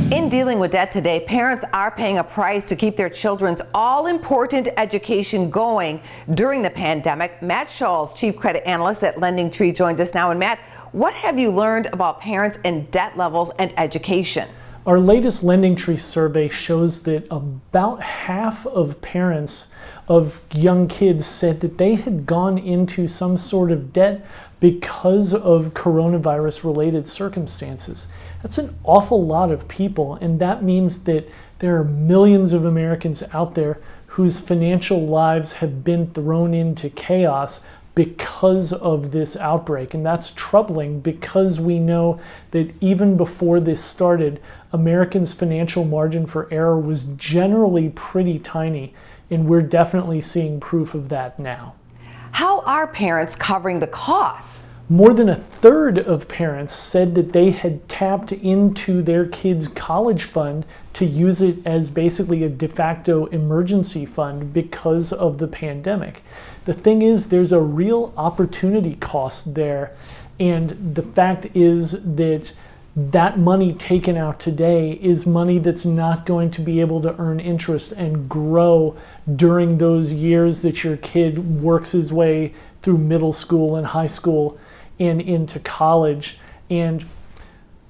In dealing with debt today, parents are paying a price to keep their children's all-important education going during the pandemic. Matt Schulz, Chief Credit Analyst at LendingTree, joins us now. And Matt, what have you learned about parents and debt levels and education? Our latest LendingTree survey shows that about half of parents of young kids said that they had gone into some sort of debt because of coronavirus-related circumstances. That's an awful lot of people, and that means that there are millions of Americans out there whose financial lives have been thrown into chaos because of this outbreak. And that's troubling because we know that even before this started, Americans' financial margin for error was generally pretty tiny, and we're definitely seeing proof of that now. How are parents covering the costs? More than a third of parents said that they had tapped into their kids' college fund to use it as basically a de facto emergency fund because of the pandemic. The thing is, there's a real opportunity cost there, and the fact is that that money taken out today is money that's not going to be able to earn interest and grow during those years that your kid works his way through middle school and high school and into college. And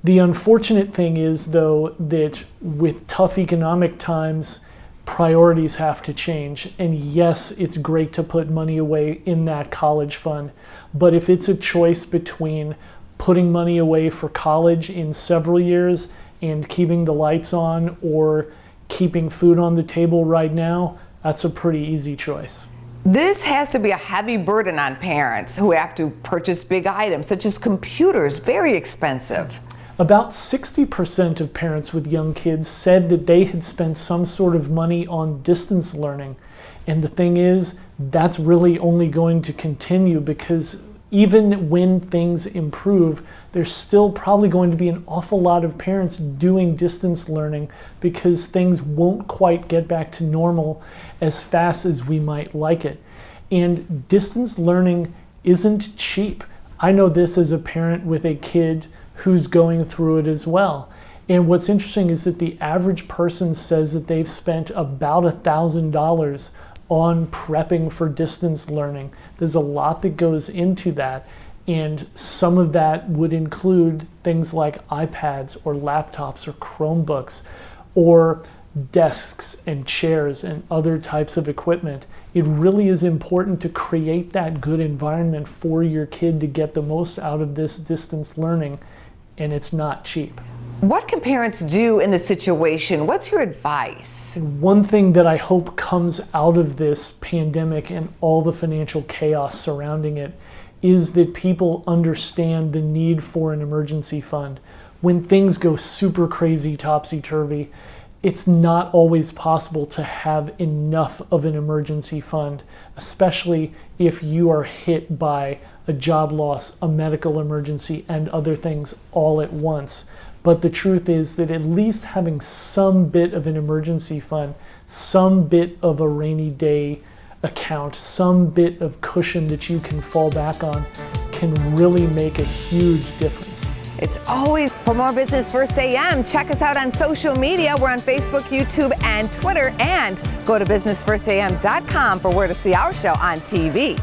the unfortunate thing is, though, that with tough economic times, priorities have to change. And yes, it's great to put money away in that college fund, but if it's a choice between putting money away for college in several years and keeping the lights on or keeping food on the table right now, that's a pretty easy choice. This has to be a heavy burden on parents who have to purchase big items such as computers, very expensive. About 60% of parents with young kids said that they had spent some sort of money on distance learning. And the thing is, that's really only going to continue because even when things improve, there's still probably going to be an awful lot of parents doing distance learning because things won't quite get back to normal as fast as we might like it. And distance learning isn't cheap. I know this as a parent with a kid who's going through it as well. And what's interesting is that the average person says that they've spent about $1,000 on prepping for distance learning. There's a lot that goes into that, and some of that would include things like iPads or laptops or Chromebooks or desks and chairs and other types of equipment. It really is important to create that good environment for your kid to get the most out of this distance learning, and it's not cheap. What can parents do in this situation? What's your advice? One thing that I hope comes out of this pandemic and all the financial chaos surrounding it is that people understand the need for an emergency fund. When things go super crazy, topsy-turvy, it's not always possible to have enough of an emergency fund, especially if you are hit by a job loss, a medical emergency, and other things all at once. But the truth is that at least having some bit of an emergency fund, some bit of a rainy day account, some bit of cushion that you can fall back on can really make a huge difference. It's always for more Business First AM. Check us out on social media. We're on Facebook, YouTube, and Twitter. And go to businessfirstam.com for where to see our show on TV.